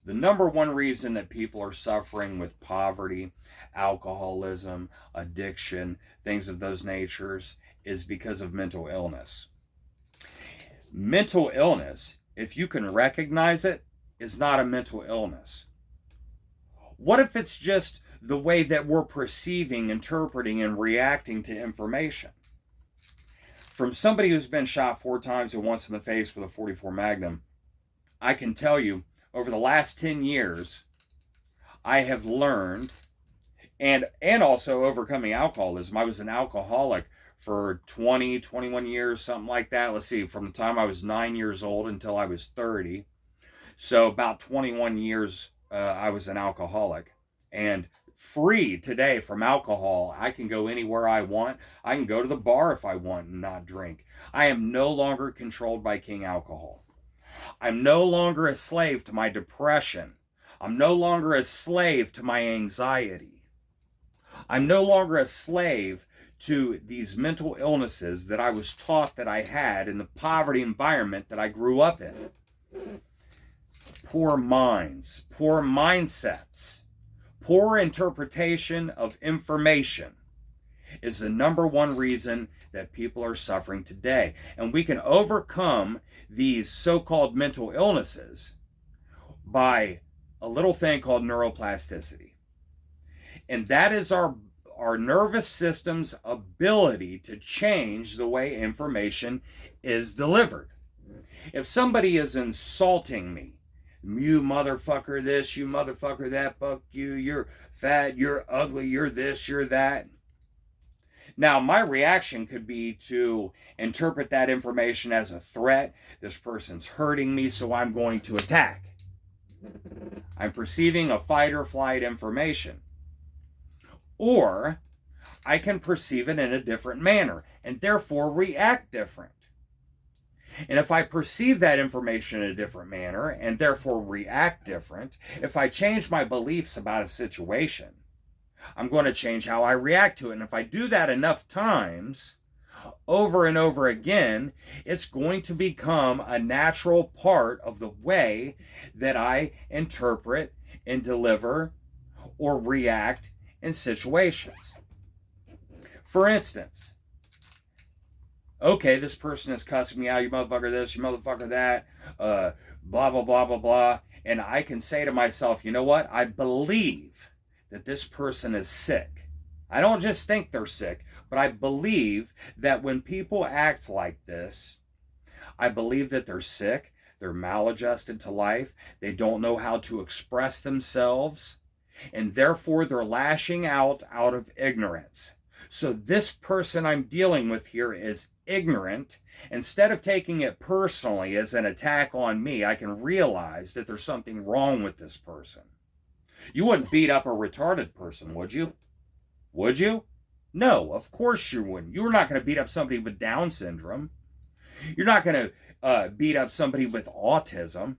The number one reason that people are suffering with poverty, alcoholism, addiction, things of those natures is because of mental illness. Mental illness, if you can recognize it, is not a mental illness. What if it's just the way that we're perceiving, interpreting, and reacting to information? From somebody who's been shot 4 times and once in the face with a 44 Magnum, I can tell you, over the last 10 years, I have learned, and also overcoming alcoholism. I was an alcoholic for 20, 21 years, something like that. Let's see, from the time I was 9 years old until I was 30. So about 21 years I was an alcoholic. And free today from alcohol. I can go anywhere I want. I can go to the bar if I want and not drink. I am no longer controlled by King Alcohol. I'm no longer a slave to my depression. I'm no longer a slave to my anxiety. I'm no longer a slave to these mental illnesses that I was taught that I had in the poverty environment that I grew up in. Poor minds, poor mindsets, poor interpretation of information is the number one reason that people are suffering today. And we can overcome these so-called mental illnesses by a little thing called neuroplasticity. And that is our nervous system's ability to change the way information is delivered. If somebody is insulting me, you motherfucker this, you motherfucker that, fuck you, you're fat, you're ugly, you're this, you're that. Now, my reaction could be to interpret that information as a threat. This person's hurting me, so I'm going to attack. I'm perceiving a fight or flight information. Or I can perceive it in a different manner and therefore react different. And if I perceive that information in a different manner and therefore react different, if I change my beliefs about a situation, I'm going to change how I react to it. And if I do that enough times, over and over again, it's going to become a natural part of the way that I interpret and deliver or react in situations. For instance, okay, this person is cussing me out, you motherfucker this, you motherfucker that, blah, blah, blah, blah, blah. And I can say to myself, you know what? I believe that this person is sick. I don't just think they're sick, but I believe that when people act like this, I believe that they're sick, they're maladjusted to life, they don't know how to express themselves, and therefore they're lashing out of ignorance. So this person I'm dealing with here is ignorant. Instead of taking it personally as an attack on me, I can realize that there's something wrong with this person. You wouldn't beat up a retarded person, would you? Would you? No, of course you wouldn't. You're not going to beat up somebody with Down syndrome. You're not going to beat up somebody with autism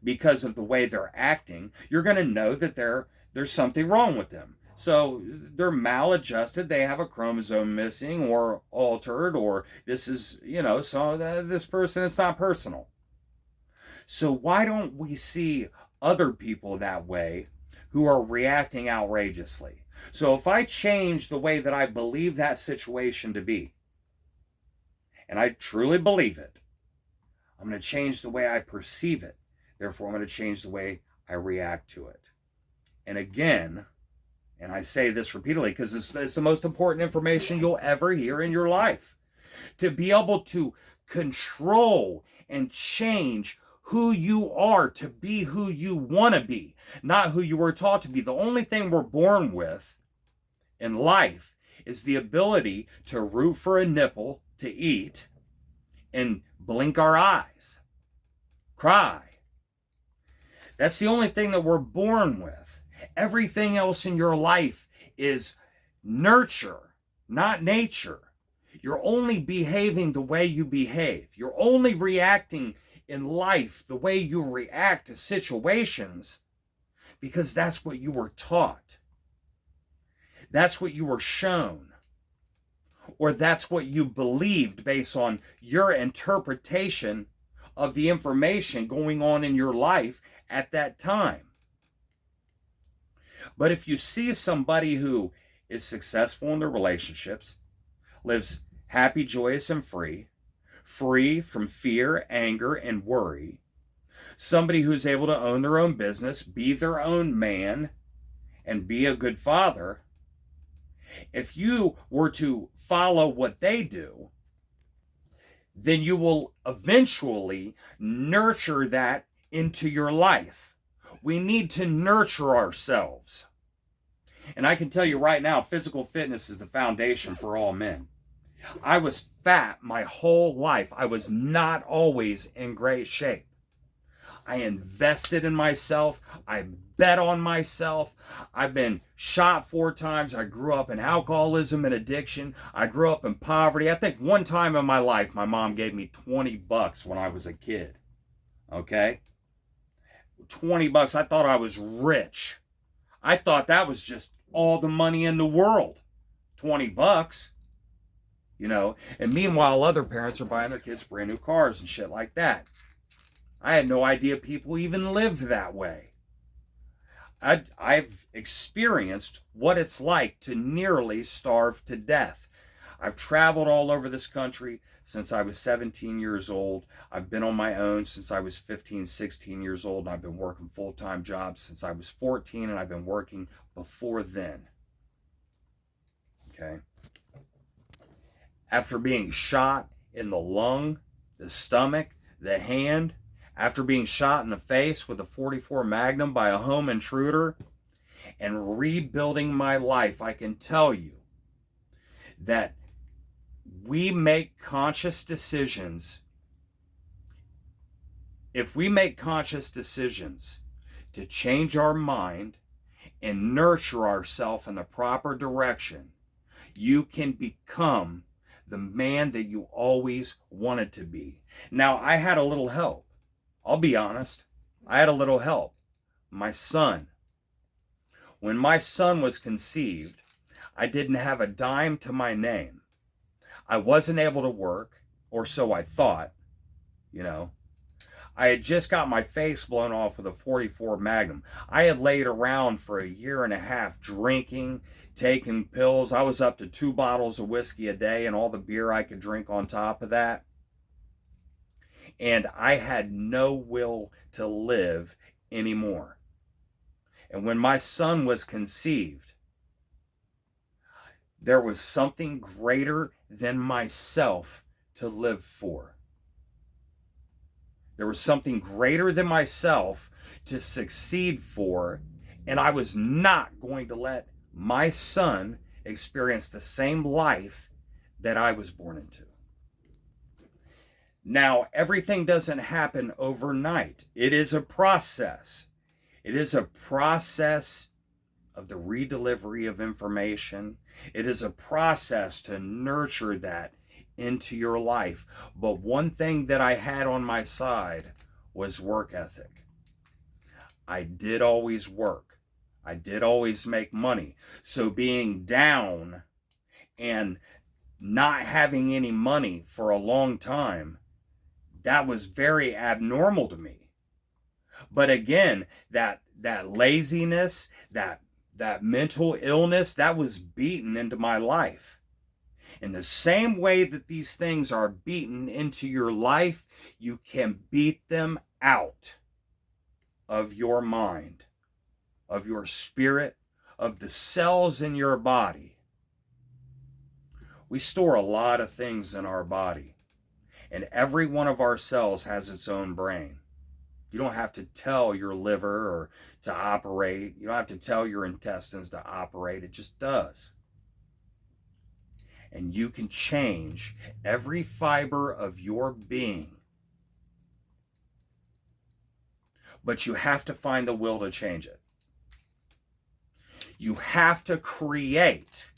because of the way they're acting. You're going to know that there's something wrong with them. So they're maladjusted, they have a chromosome missing or altered, or this is, so this person, it's not personal. So why don't we see other people that way who are reacting outrageously? So if I change the way that I believe that situation to be, and I truly believe it, I'm going to change the way I perceive it. Therefore, I'm going to change the way I react to it. And again, and I say this repeatedly because it's the most important information you'll ever hear in your life. To be able to control and change who you are to be who you want to be, not who you were taught to be. The only thing we're born with in life is the ability to root for a nipple, to eat, and blink our eyes, cry. That's the only thing that we're born with. Everything else in your life is nurture, not nature. You're only behaving the way you behave. You're only reacting in life the way you react to situations because that's what you were taught. That's what you were shown. Or that's what you believed based on your interpretation of the information going on in your life at that time. But if you see somebody who is successful in their relationships, lives happy, joyous, and free from fear, anger, and worry, somebody who's able to own their own business, be their own man, and be a good father, if you were to follow what they do, then you will eventually nurture that into your life. We need to nurture ourselves. And I can tell you right now, physical fitness is the foundation for all men. I was fat my whole life. I was not always in great shape. I invested in myself. I bet on myself. I've been shot 4 times. I grew up in alcoholism and addiction. I grew up in poverty. I think one time in my life, my mom gave me $20 when I was a kid. Okay? $20. I thought I was rich. I thought that was just all the money in the world. $20. You know, and meanwhile, other parents are buying their kids brand new cars and shit like that. I had no idea people even lived that way. I've experienced what it's like to nearly starve to death. I've traveled all over this country since I was 17 years old. I've been on my own since I was 15, 16 years old. And I've been working full-time jobs since I was 14, and I've been working before then. Okay? After being shot in the lung, the stomach, the hand, after being shot in the face with a .44 Magnum by a home intruder, and rebuilding my life, I can tell you that we make conscious decisions. If we make conscious decisions to change our mind and nurture ourselves in the proper direction, you can become the man that you always wanted to be. Now, I had a little help. I'll be honest. I had a little help. My son. When my son was conceived, I didn't have a dime to my name. I wasn't able to work, or so I thought, you know. I had just got my face blown off with a .44 Magnum. I had laid around for 1.5 years drinking, taking pills. I was up to 2 bottles of whiskey a day and all the beer I could drink on top of that. And I had no will to live anymore. And when my son was conceived, there was something greater than myself to live for. There was something greater than myself to succeed for, and I was not going to let my son experience the same life that I was born into. Now, everything doesn't happen overnight. It is a process. It is a process of the redelivery of information. It is a process to nurture that into your life. But one thing that I had on my side was work ethic. I did always work. I did always make money. So being down and not having any money for a long time, that was very abnormal to me. But again, that laziness, that mental illness, that was beaten into my life. In the same way that these things are beaten into your life, you can beat them out of your mind, of your spirit, of the cells in your body. We store a lot of things in our body. And every one of our cells has its own brain. You don't have to tell your liver or to operate. You don't have to tell your intestines to operate. It just does. And you can change every fiber of your being. But you have to find the will to change it. You have to create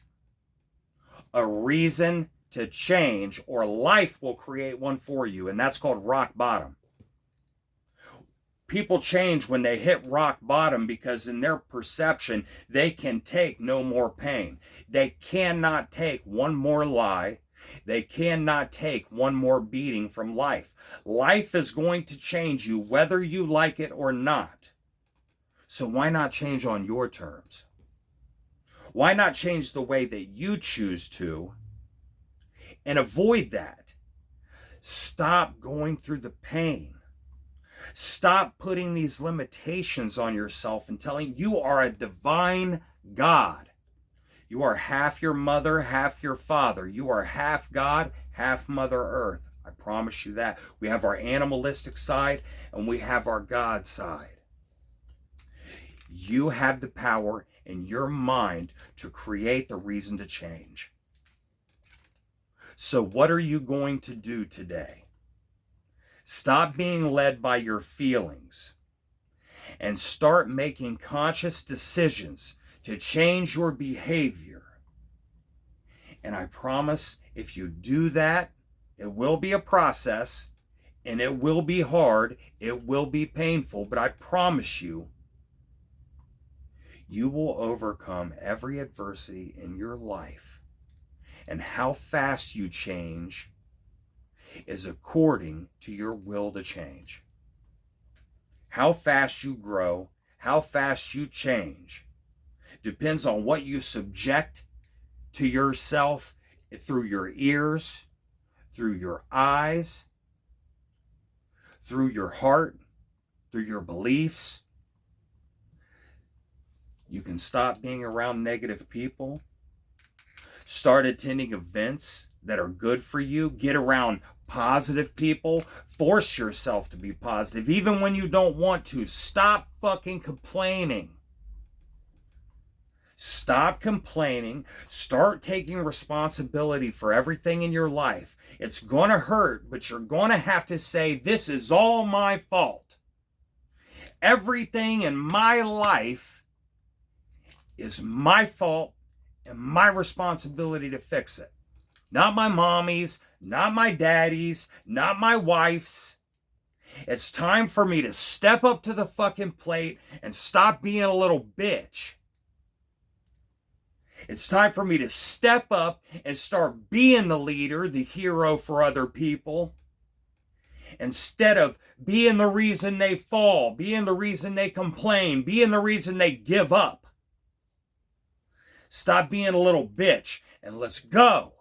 a reason to change, or life will create one for you, and that's called rock bottom. People change when they hit rock bottom because in their perception, they can take no more pain. They cannot take one more lie. They cannot take one more beating from life. Life is going to change you whether you like it or not. So why not change on your terms? Why not change the way that you choose to and avoid that? Stop going through the pain. Stop putting these limitations on yourself and telling you are a divine God. You are half your mother, half your father. You are half God, half Mother Earth. I promise you that. We have our animalistic side and we have our God side. You have the power in your mind to create the reason to change. So what are you going to do today? Stop being led by your feelings and start making conscious decisions to change your behavior. And I promise if you do that, it will be a process and it will be hard, it will be painful, but I promise you, you will overcome every adversity in your life. And how fast you change is according to your will to change. How fast you grow, how fast you change, depends on what you subject to yourself through your ears, through your eyes, through your heart, through your beliefs. You can stop being around negative people. Start attending events that are good for you. Get around positive people. Force yourself to be positive, even when you don't want to. Stop fucking complaining. Stop complaining. Start taking responsibility for everything in your life. It's going to hurt, but you're going to have to say, this is all my fault. Everything in my life is my fault and my responsibility to fix it. Not my mommy's, not my daddy's, not my wife's. It's time for me to step up to the fucking plate and stop being a little bitch. It's time for me to step up and start being the leader, the hero for other people. Instead of being the reason they fall, being the reason they complain, being the reason they give up. Stop being a little bitch and let's go.